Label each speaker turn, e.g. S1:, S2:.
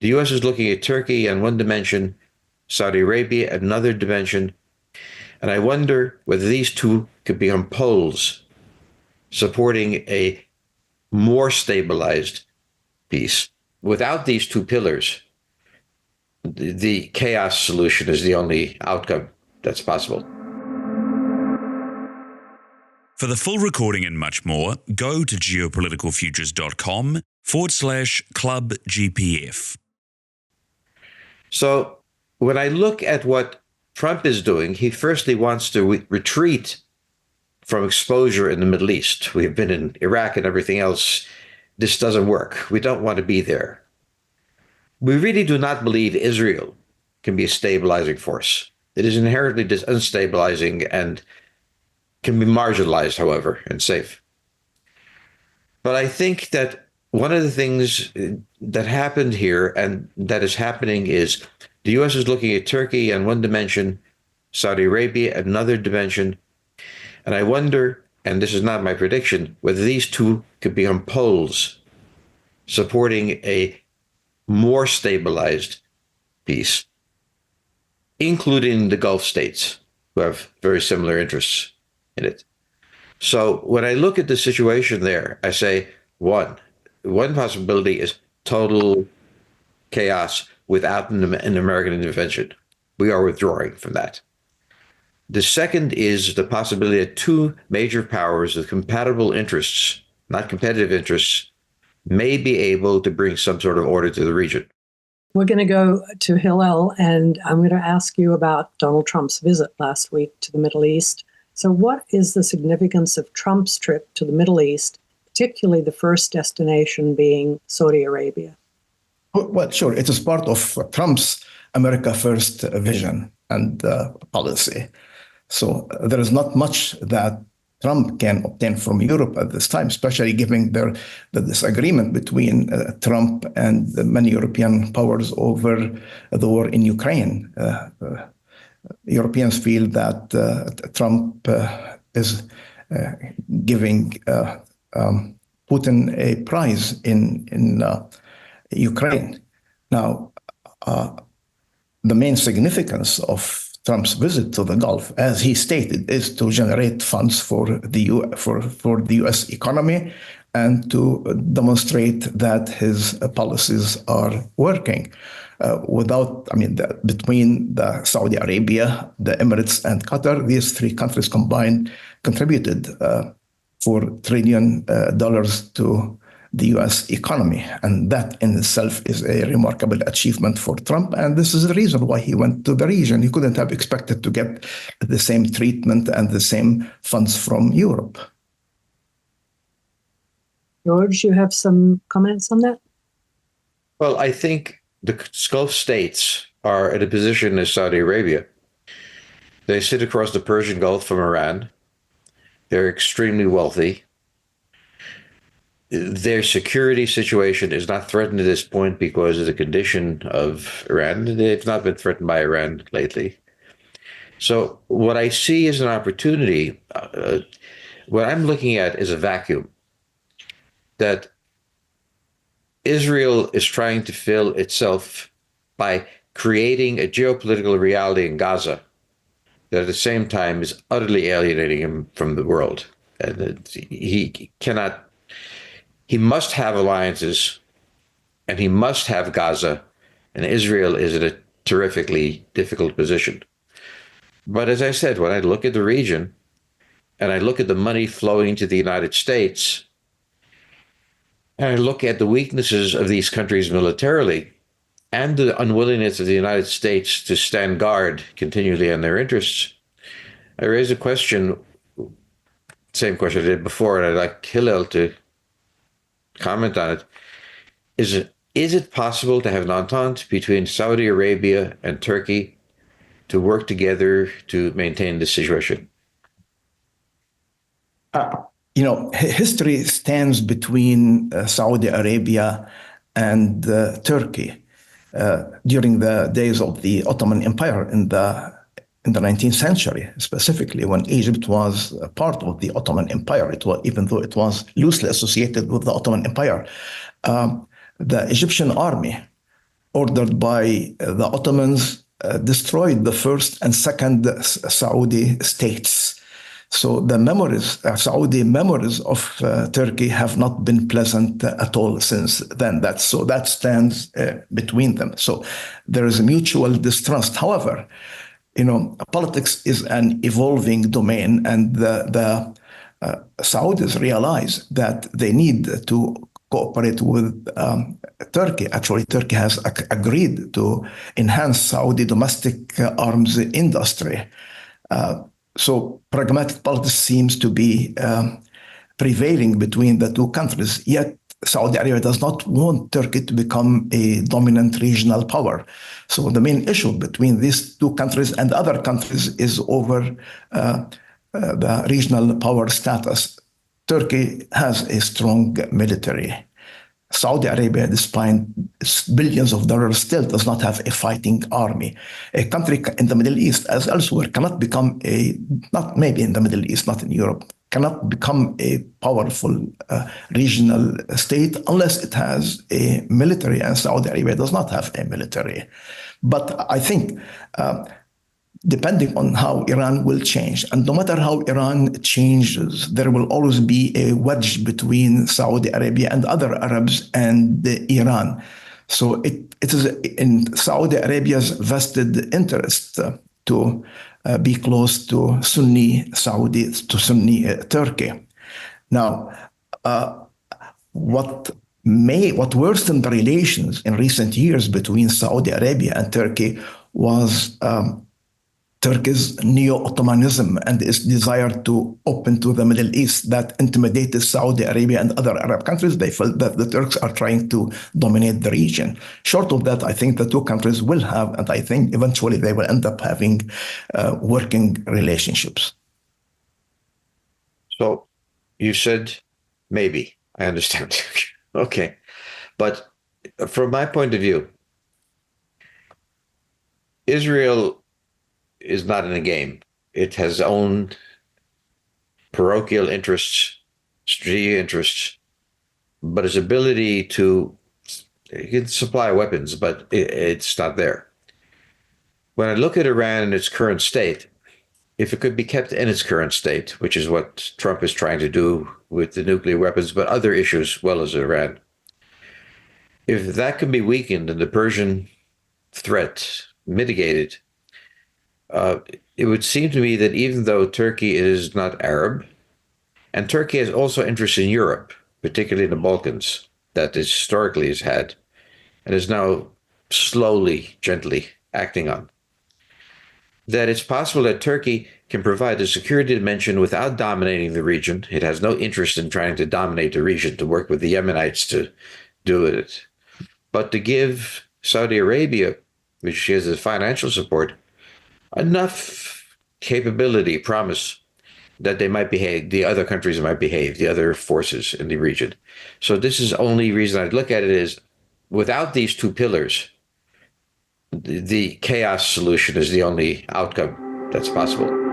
S1: The U.S. is looking at Turkey on one dimension, Saudi Arabia at another dimension, and I wonder whether these two could become poles supporting a more stabilized peace. Without these two pillars, the chaos solution is the only outcome that's possible.
S2: For the full recording and much more, go to geopoliticalfutures.com/ClubGPF.
S1: So when I look at what Trump is doing, he firstly wants to retreat from exposure in the Middle East. We have been in Iraq and everything else. This doesn't work. We don't want to be there. We really do not believe Israel can be a stabilizing force. It is inherently unstabilizing and can be marginalized, however, and safe. But I think that one of the things that happened here and that is happening is the U.S. is looking at Turkey on one dimension, Saudi Arabia at another dimension. And I wonder, and this is not my prediction, whether these two could become poles supporting a more stabilized peace, including the Gulf states, who have very similar interests in it. So when I look at the situation there, I say, one possibility is total chaos without an American intervention. We are withdrawing from that. The second is the possibility that two major powers with compatible interests, not competitive interests, may be able to bring some sort of order to the region.
S3: We're going to go to Hilal, and I'm going to ask you about Donald Trump's visit last week to the Middle East. So what is the significance of Trump's trip to the Middle East, particularly the first destination being Saudi Arabia?
S4: Well, sure. It is part of Trump's America First vision and policy. So there is not much that Trump can obtain from Europe at this time, especially given the disagreement between Trump and the many European powers over the war in Ukraine. Europeans feel that Trump is giving Putin a prize in Ukraine. Now, the main significance of Trump's visit to the Gulf, as he stated, is to generate funds for the U.S. economy and to demonstrate that his policies are working. Between the Saudi Arabia, the Emirates, and Qatar, these three countries combined contributed $4 trillion to the U.S. economy. And that in itself is a remarkable achievement for Trump. And this is the reason why he went to the region. He couldn't have expected to get the same treatment and the same funds from Europe.
S3: George, you have some comments on that?
S1: Well, I think the Gulf states are in a position as Saudi Arabia. They sit across the Persian Gulf from Iran. They're extremely wealthy. Their security situation is not threatened at this point because of the condition of Iran. They've not been threatened by Iran lately. So what I see is an opportunity. What I'm looking at is a vacuum that Israel is trying to fill itself by creating a geopolitical reality in Gaza that at the same time is utterly alienating him from the world. And he must have alliances, and he must have Gaza, and Israel is in a terrifically difficult position. But as I said, when I look at the region, and I look at the money flowing to the United States, and I look at the weaknesses of these countries militarily, and the unwillingness of the United States to stand guard continually on their interests, I raise a question, same question I did before, and I'd like Hilal to comment on it. Is it possible to have an entente between Saudi Arabia and Turkey to work together to maintain this situation?
S4: History stands between Saudi Arabia and Turkey during the days of the Ottoman Empire in the 19th century, specifically when Egypt was a part of the Ottoman Empire, even though it was loosely associated with the Ottoman Empire. The Egyptian army ordered by the Ottomans destroyed the first and second Saudi states. So the memories, Saudi memories of Turkey have not been pleasant at all since then. That stands between them. So there is a mutual distrust. However, politics is an evolving domain, and the Saudis realize that they need to cooperate with Turkey. Actually, Turkey has agreed to enhance Saudi domestic arms industry. So pragmatic politics seems to be prevailing between the two countries, yet Saudi Arabia does not want Turkey to become a dominant regional power. So the main issue between these two countries and other countries is over the regional power status. Turkey has a strong military. Saudi Arabia, despite billions of dollars, still does not have a fighting army. A country in the Middle East, as elsewhere, cannot become not maybe in the Middle East, not in Europe, cannot become a powerful regional state unless it has a military, and Saudi Arabia does not have a military. But I think depending on how Iran will change. And no matter how Iran changes, there will always be a wedge between Saudi Arabia and other Arabs and Iran. So it is in Saudi Arabia's vested interest to be close to Sunni Saudi, to Sunni Turkey. Now, what worsened the relations in recent years between Saudi Arabia and Turkey was Turkey's neo-Ottomanism and its desire to open to the Middle East that intimidated Saudi Arabia and other Arab countries. They felt that the Turks are trying to dominate the region. Short of that, I think the two countries will have, and I think eventually they will end up having working relationships.
S1: So you said maybe. I understand. Okay. But from my point of view, Israel is not in a game. It has own parochial interests, strategic interests, but its ability to supply weapons, but it's not there. When I look at Iran in its current state, if it could be kept in its current state, which is what Trump is trying to do with the nuclear weapons, but other issues as well as Iran, if that can be weakened and the Persian threat mitigated, it would seem to me that even though Turkey is not Arab, and Turkey has also interests in Europe, particularly in the Balkans, that it historically has had, and is now slowly, gently acting on, that it's possible that Turkey can provide a security dimension without dominating the region. It has no interest in trying to dominate the region, to work with the Yemenites to do it, but to give Saudi Arabia, which has the financial support, enough capability, promise, that they might behave, the other countries might behave, the other forces in the region. So this is the only reason I'd look at it is, without these two pillars, the chaos solution is the only outcome that's possible.